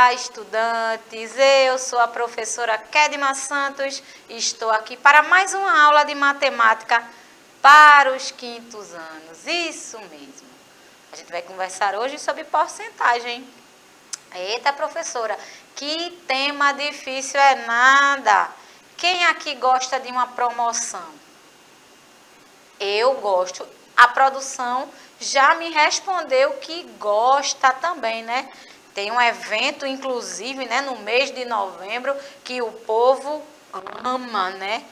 Olá, estudantes! Eu sou a professora Kedma Santos e estou aqui para mais uma aula de matemática para os quintos anos. Isso mesmo! A gente vai conversar hoje sobre porcentagem. Eita, professora, que tema difícil é nada! Quem aqui gosta de uma promoção? Eu gosto. A produção já me respondeu que gosta também, né? Tem um evento, inclusive, né, no mês de novembro, que o povo ama, né?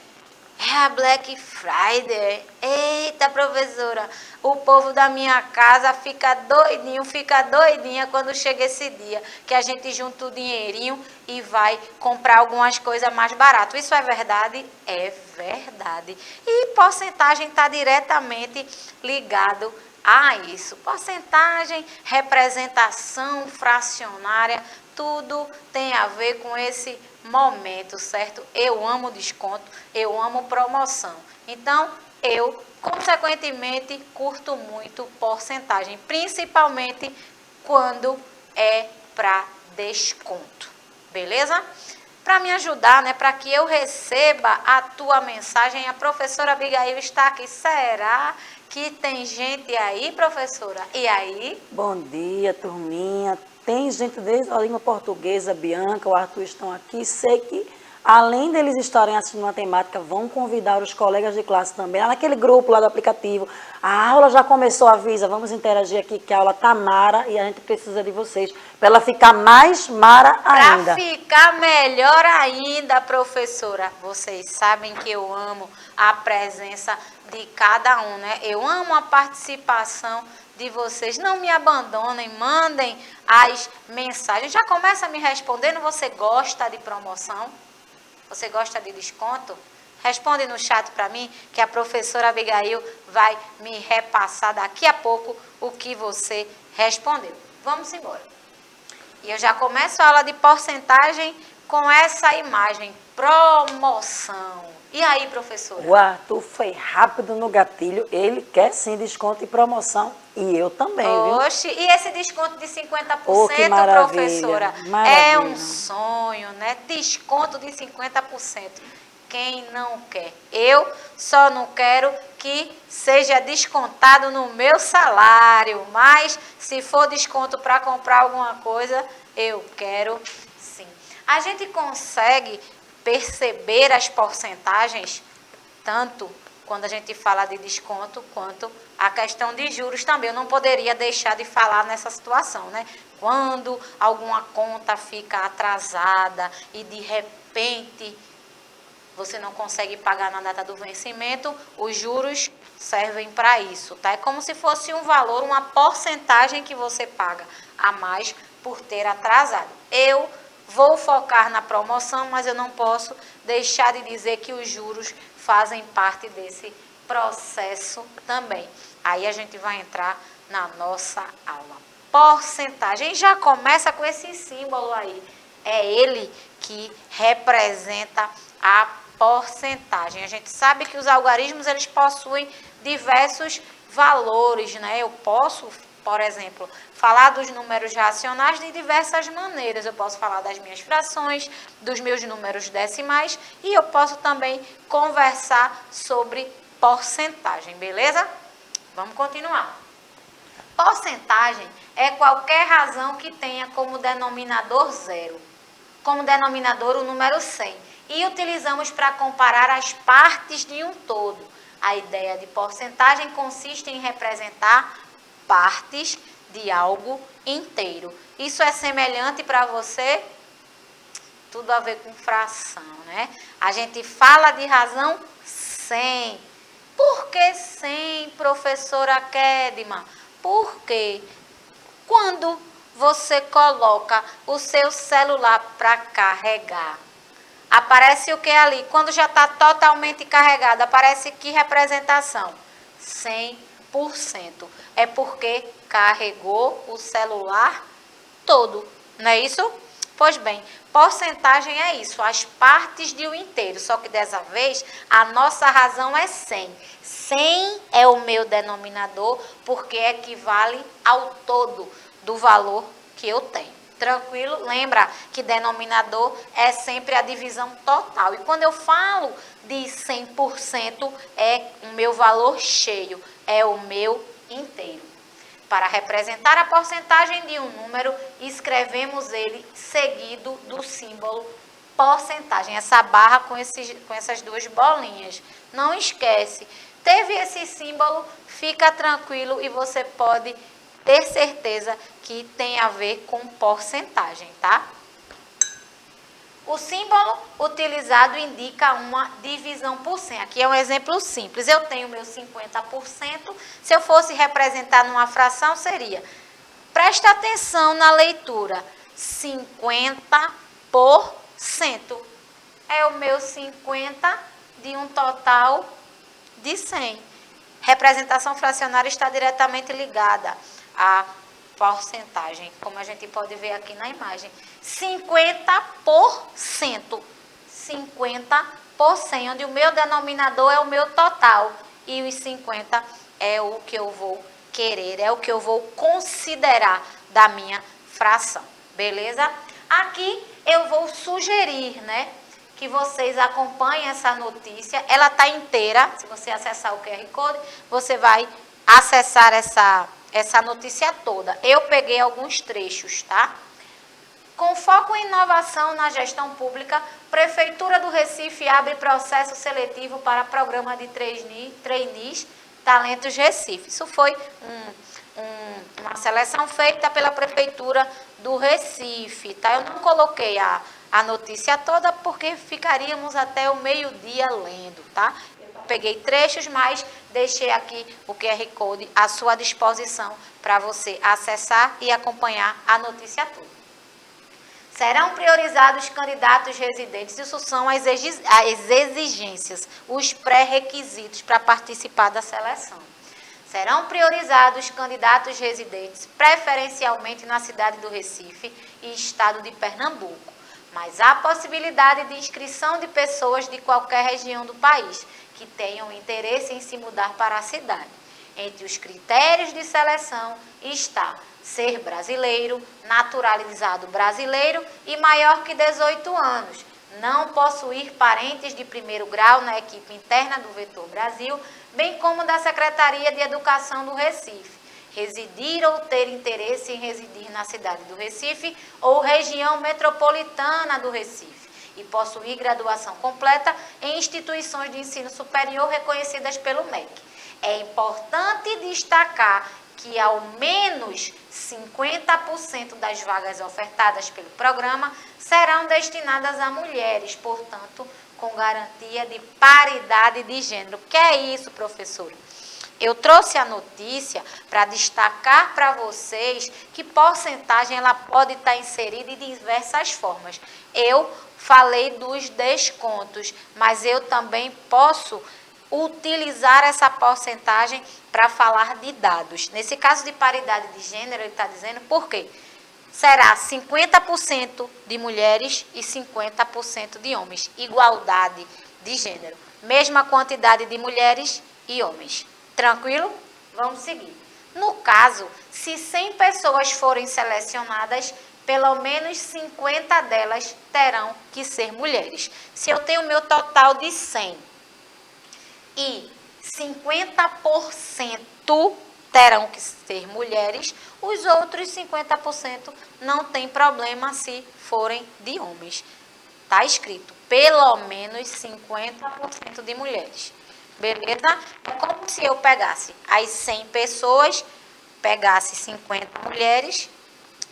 É a Black Friday. Eita, professora, o povo da minha casa fica doidinho, fica doidinha quando chega esse dia, que a gente junta o dinheirinho e vai comprar algumas coisas mais baratas. Isso é verdade? É verdade. E porcentagem está diretamente ligado a isso. Porcentagem, representação fracionária, tudo tem a ver com esse momento, certo? Eu amo desconto, eu amo promoção. Então, eu, consequentemente, curto muito porcentagem, principalmente quando é para desconto. Beleza? Para me ajudar, né, para que eu receba a tua mensagem, a professora Abigail está aqui. Será que tem gente aí, professora? E aí? Bom dia, turminha. Tem gente desde a língua portuguesa, Bianca, o Arthur estão aqui. Sei que, além deles estarem assistindo matemática, vão convidar os colegas de classe também. Lá naquele grupo lá do aplicativo. A aula já começou, avisa. Vamos interagir aqui que a aula tá mara e a gente precisa de vocês para ela ficar mais mara ainda. Para ficar melhor ainda, professora. Vocês sabem que eu amo a presença de cada um, né? Eu amo a participação de vocês. Não me abandonem, mandem as mensagens. Já começa me respondendo, você gosta de promoção? Você gosta de desconto? Responde no chat para mim, que a professora Abigail vai me repassar daqui a pouco o que você respondeu. Vamos embora. E eu já começo a aula de porcentagem com essa imagem, promoção. E aí, professora? O Arthur foi rápido no gatilho, ele quer sim desconto e promoção, e eu também, viu? Oxe, e esse desconto de 50%, Oh, que maravilha, professora? maravilha. É um sonho, né? Desconto de 50%. Quem não quer? Eu só não quero que seja descontado no meu salário, mas se for desconto para comprar alguma coisa, eu quero sim. A gente consegue perceber as porcentagens, tanto quando a gente fala de desconto, quanto a questão de juros também. Eu não poderia deixar de falar nessa situação, né? Quando alguma conta fica atrasada e de repente você não consegue pagar na data do vencimento, os juros servem para isso, tá? É como se fosse um valor, uma porcentagem que você paga a mais por ter atrasado. Eu vou focar na promoção, mas eu não posso deixar de dizer que os juros fazem parte desse processo também. Aí a gente vai entrar na nossa aula. Porcentagem, já começa com esse símbolo aí. É ele que representa a porcentagem. A gente sabe que os algarismos, eles possuem diversos valores, né? Eu posso, por exemplo, falar dos números racionais de diversas maneiras. Eu posso falar das minhas frações, dos meus números decimais e eu posso também conversar sobre porcentagem, beleza? Vamos continuar. Porcentagem é qualquer razão que tenha como denominador zero, como denominador o número 100. E utilizamos para comparar as partes de um todo. A ideia de porcentagem consiste em representar partes de algo inteiro. Isso é semelhante para você? Tudo a ver com fração, né? A gente fala de razão 100. Por que 100, professora Kedma? Porque quando você coloca o seu celular para carregar, aparece o que ali? Quando já está totalmente carregado, aparece que representação? 100%. É porque carregou o celular todo, não é isso? Pois bem, porcentagem é isso, as partes de um inteiro, só que dessa vez a nossa razão é 100. 100 é o meu denominador porque equivale ao todo do valor que eu tenho. Tranquilo? Lembra que denominador é sempre a divisão total. E quando eu falo de 100%, é o meu valor cheio, é o meu inteiro. Para representar a porcentagem de um número, escrevemos ele seguido do símbolo porcentagem. Essa barra com essas duas bolinhas. Não esquece. Teve esse símbolo, fica tranquilo e você pode ter certeza que tem a ver com porcentagem, tá? O símbolo utilizado indica uma divisão por 100. Aqui é um exemplo simples. Eu tenho meu 50%. Se eu fosse representar numa fração, seria... Presta atenção na leitura. 50%. É o meu 50 de um total de 100. Representação fracionária está diretamente ligada à porcentagem, como a gente pode ver aqui na imagem. 50%. 50%, onde o meu denominador é o meu total. E os 50 é o que eu vou querer, é o que eu vou considerar da minha fração. Beleza? Aqui eu vou sugerir, né, que vocês acompanhem essa notícia. Ela está inteira. Se você acessar o QR Code, você vai acessar essa notícia toda. Eu peguei alguns trechos, tá? Com foco em inovação na gestão pública, Prefeitura do Recife abre processo seletivo para programa de trainees Talentos Recife. Isso foi uma seleção feita pela Prefeitura do Recife, tá? Eu não coloquei a notícia toda porque ficaríamos até o meio-dia lendo, tá? Eu peguei trechos, mas deixei aqui o QR Code à sua disposição para você acessar e acompanhar a notícia toda. Serão priorizados candidatos residentes, isso são as exigências, os pré-requisitos para participar da seleção. Serão priorizados candidatos residentes, preferencialmente na cidade do Recife e estado de Pernambuco, mas há possibilidade de inscrição de pessoas de qualquer região do país que tenham interesse em se mudar para a cidade. Entre os critérios de seleção está ser brasileiro, naturalizado brasileiro e maior que 18 anos, não possuir parentes de primeiro grau na equipe interna do Vetor Brasil, bem como da Secretaria de Educação do Recife, residir ou ter interesse em residir na cidade do Recife ou região metropolitana do Recife e possuir graduação completa em instituições de ensino superior reconhecidas pelo MEC. É importante destacar que ao menos 50% das vagas ofertadas pelo programa serão destinadas a mulheres, portanto, com garantia de paridade de gênero. O que é isso, professora? Eu trouxe a notícia para destacar para vocês que porcentagem ela pode estar inserida de diversas formas. Eu falei dos descontos, mas eu também posso utilizar essa porcentagem para falar de dados. Nesse caso de paridade de gênero, ele está dizendo por quê? Será 50% de mulheres e 50% de homens. Igualdade de gênero. Mesma quantidade de mulheres e homens. Tranquilo? Vamos seguir. No caso, se 100 pessoas forem selecionadas, pelo menos 50 delas terão que ser mulheres. Se eu tenho o meu total de 100 e 50% terão que ser mulheres, os outros 50% não tem problema se forem de homens. Está escrito, pelo menos 50% de mulheres. Beleza? É como se eu pegasse as 100 pessoas, pegasse 50 mulheres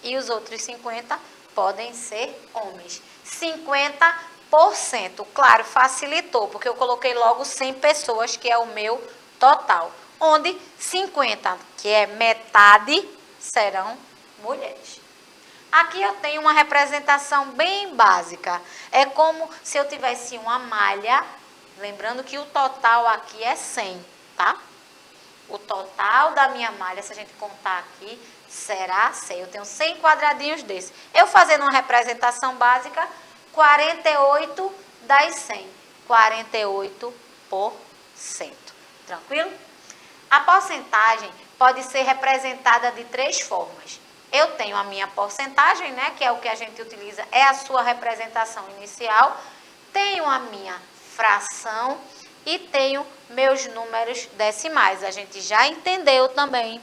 e os outros 50 podem ser homens. 50%, claro, facilitou, porque eu coloquei logo 100 pessoas, que é o meu total. Onde 50, que é metade, serão mulheres. Aqui eu tenho uma representação bem básica. É como se eu tivesse uma malha, lembrando que o total aqui é 100, tá? O total da minha malha, se a gente contar aqui, será 100. Eu tenho 100 quadradinhos desses. Eu fazendo uma representação básica, 48 das 100. 48%. Tranquilo? A porcentagem pode ser representada de 3 formas. Eu tenho a minha porcentagem, né, que é o que a gente utiliza, é a sua representação inicial. Tenho a minha fração e tenho meus números decimais. A gente já entendeu também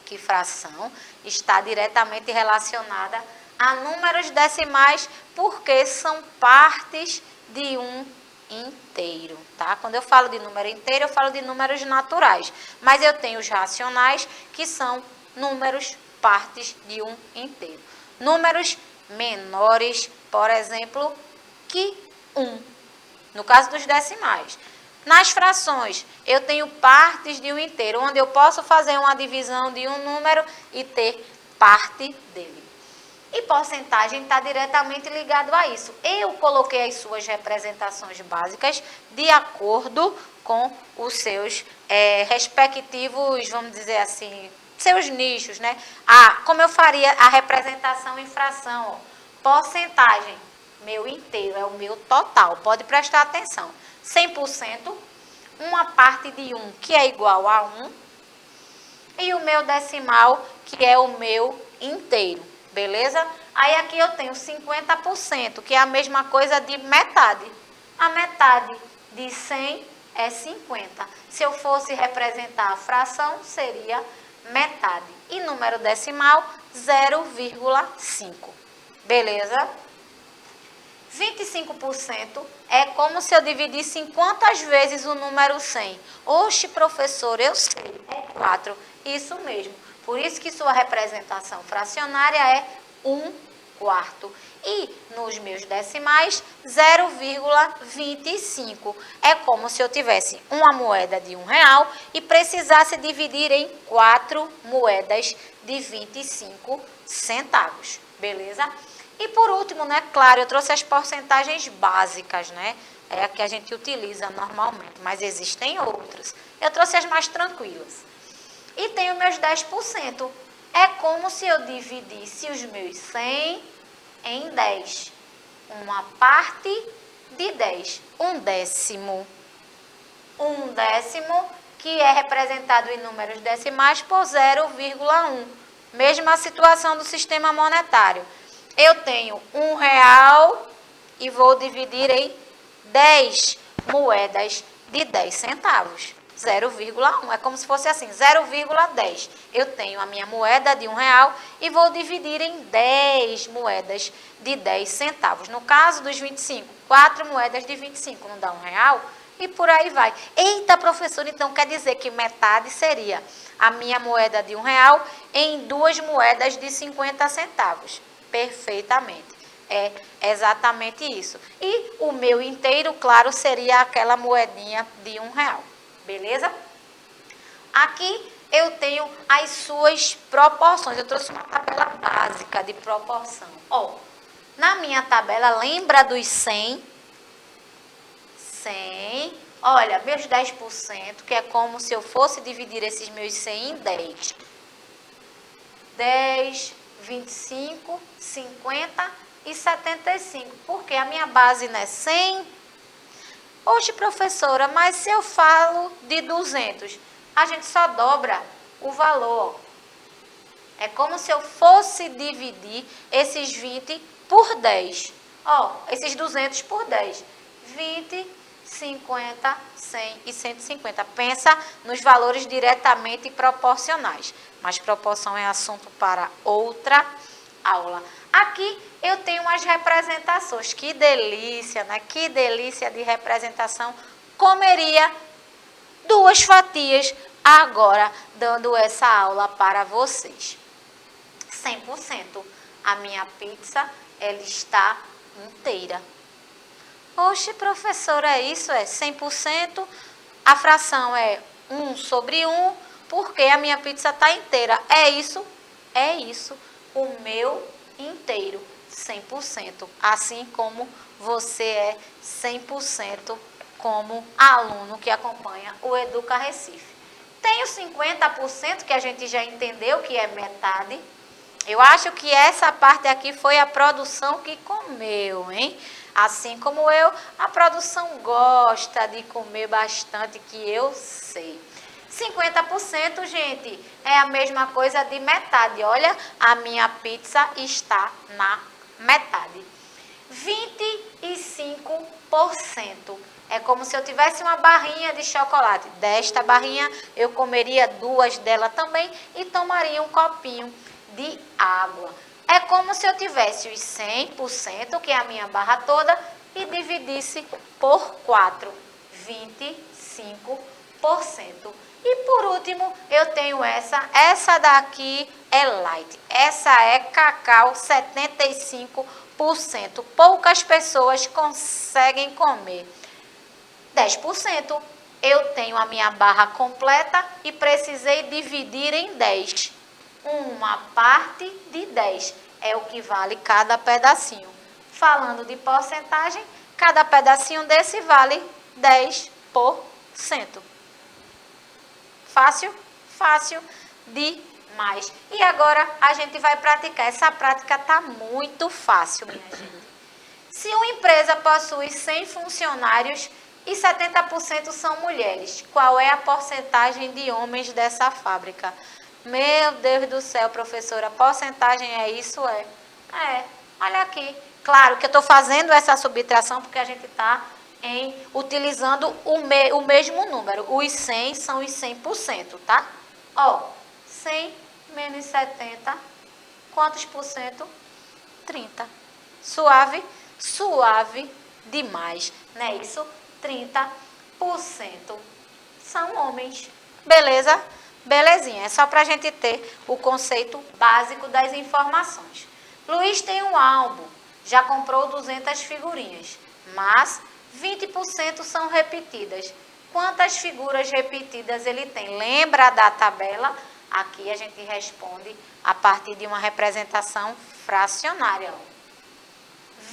que fração está diretamente relacionada a números decimais, porque são partes de um inteiro, tá? Quando eu falo de número inteiro, eu falo de números naturais, mas eu tenho os racionais, que são números partes de um inteiro. Números menores, por exemplo, que 1, no caso dos decimais. Nas frações, eu tenho partes de um inteiro, onde eu posso fazer uma divisão de um número e ter parte dele. E porcentagem está diretamente ligado a isso. Eu coloquei as suas representações básicas de acordo com os seus respectivos, vamos dizer assim, seus nichos, né? Como eu faria a representação em fração? Ó. Porcentagem, meu inteiro, é o meu total. Pode prestar atenção. 100%, uma parte de 1, que é igual a 1, e o meu decimal, que é o meu inteiro, beleza? Aí aqui eu tenho 50%, que é a mesma coisa de metade. A metade de 100 é 50. Se eu fosse representar a fração, seria metade. E número decimal, 0,5. Beleza? 25% é como se eu dividisse em quantas vezes o número 100. Oxe, professor, eu sei, é 4. Isso mesmo. Por isso que sua representação fracionária é 1/4. E nos meus decimais, 0,25. É como se eu tivesse uma moeda de R$1 e precisasse dividir em 4 moedas de 25 centavos. Beleza? E por último, né, claro, eu trouxe as porcentagens básicas, né? É a que a gente utiliza normalmente, mas existem outras. Eu trouxe as mais tranquilas. E tenho meus 10%. É como se eu dividisse os meus 100 em 10. Uma parte de 10. Um décimo. Um décimo, que é representado em números decimais por 0,1. Mesma situação do sistema monetário. Eu tenho R$1 e vou dividir em 10 moedas de 10 centavos. 0,1. É como se fosse assim, 0,10. Eu tenho a minha moeda de R$1 e vou dividir em 10 moedas de 10 centavos. No caso dos 25, 4 moedas de 25 não dá R$1 e por aí vai. Eita, professor, então quer dizer que metade seria a minha moeda de R$1 em 2 moedas de 50 centavos. Perfeitamente. É exatamente isso. E o meu inteiro, claro, seria aquela moedinha de R$1. Beleza? Aqui eu tenho as suas proporções. Eu trouxe uma tabela básica de proporção. Ó, na minha tabela, lembra dos 100? 100. Olha, meus 10%, que é como se eu fosse dividir esses meus 100 em 10. 10, 25, 50 e 75. Porque a minha base não é 100. Oxe, professora, mas se eu falo de 200, a gente só dobra o valor. É como se eu fosse dividir esses 20 por 10. Ó, esses 200 por 10. 20, 50, 100 e 150. Pensa nos valores diretamente proporcionais. Mas proporção é assunto para outra aula. Aqui eu tenho as representações. Que delícia, né? Que delícia de representação. Comeria 2 fatias agora, dando essa aula para vocês. 100%. A minha pizza, ela está inteira. Oxe, professora, isso é 100%. A fração é 1/1, porque a minha pizza está inteira. É isso? É isso. O meu inteiro, 100%. Assim como você é 100% como aluno que acompanha o Educa Recife. Tem o 50% que a gente já entendeu que é metade. Eu acho que essa parte aqui foi a produção que comeu, hein? Assim como eu, a produção gosta de comer bastante, que eu sei. 50%, gente, é a mesma coisa de metade. Olha, a minha pizza está na metade. 25% é como se eu tivesse uma barrinha de chocolate. Desta barrinha, eu comeria 2 dela também e tomaria um copinho de água. É como se eu tivesse os 100%, que é a minha barra toda, e dividisse por 4, 25%. E por último, eu tenho essa daqui é light, essa é cacau 75%. Poucas pessoas conseguem comer. 10%, eu tenho a minha barra completa e precisei dividir em 10. Uma parte de 10 é o que vale cada pedacinho. Falando de porcentagem, cada pedacinho desse vale 10%. Fácil? Fácil demais. E agora a gente vai praticar. Essa prática está muito fácil, minha gente. Se uma empresa possui 100 funcionários e 70% são mulheres, qual é a porcentagem de homens dessa fábrica? Meu Deus do céu, professora, porcentagem é isso? Olha aqui. Claro que eu estou fazendo essa subtração porque a gente está utilizando o mesmo número. Os 100 são os 100%, tá? Ó, 100 menos 70, quantos por cento? 30. Suave? Suave demais, não é isso? 30% são homens. Beleza? Belezinha. É só para a gente ter o conceito básico das informações. Luiz tem um álbum, já comprou 200 figurinhas, mas 20% são repetidas. Quantas figuras repetidas ele tem? Lembra da tabela? Aqui a gente responde a partir de uma representação fracionária.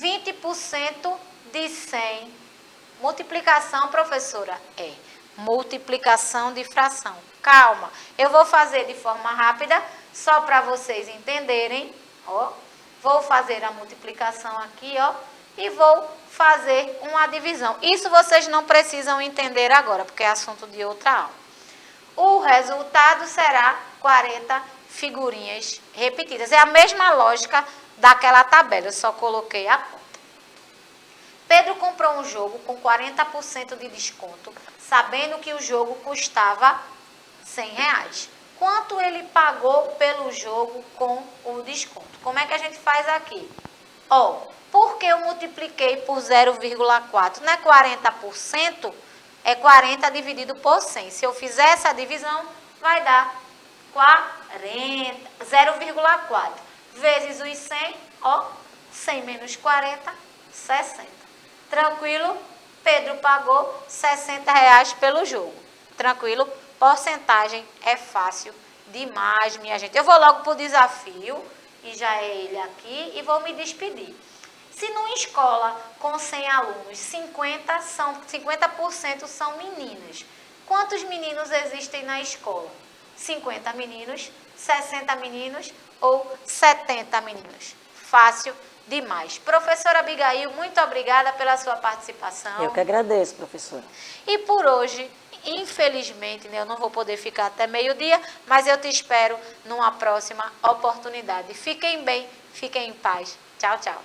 20% de 100. Multiplicação, professora? Multiplicação de fração. Calma, eu vou fazer de forma rápida, só para vocês entenderem. Ó, vou fazer a multiplicação aqui, ó, e vou fazer uma divisão. Isso vocês não precisam entender agora, porque é assunto de outra aula. O resultado será 40 figurinhas repetidas. É a mesma lógica daquela tabela, eu só coloquei a conta. Pedro comprou um jogo com 40% de desconto, sabendo que o jogo custava R$100. Quanto ele pagou pelo jogo com o desconto? Como é que a gente faz aqui? Ó, porque eu multipliquei por 0,4, não é 40%? É 40 dividido por 100. Se eu fizer essa divisão, vai dar 0,4 vezes os 100, ó, 100 menos 40, 60. Tranquilo? Pedro pagou R$60 pelo jogo. Tranquilo? Porcentagem é fácil demais, minha gente. Eu vou logo para o desafio, e já é ele aqui, e vou me despedir. Se numa escola com 100 alunos, 50% são meninas, quantos meninos existem na escola? 50 meninos, 60 meninos ou 70 meninos? Fácil demais. Professora Abigail, muito obrigada pela sua participação. Eu que agradeço, professora. E por hoje, infelizmente, né, eu não vou poder ficar até meio-dia, mas eu te espero numa próxima oportunidade. Fiquem bem, fiquem em paz. Tchau, tchau.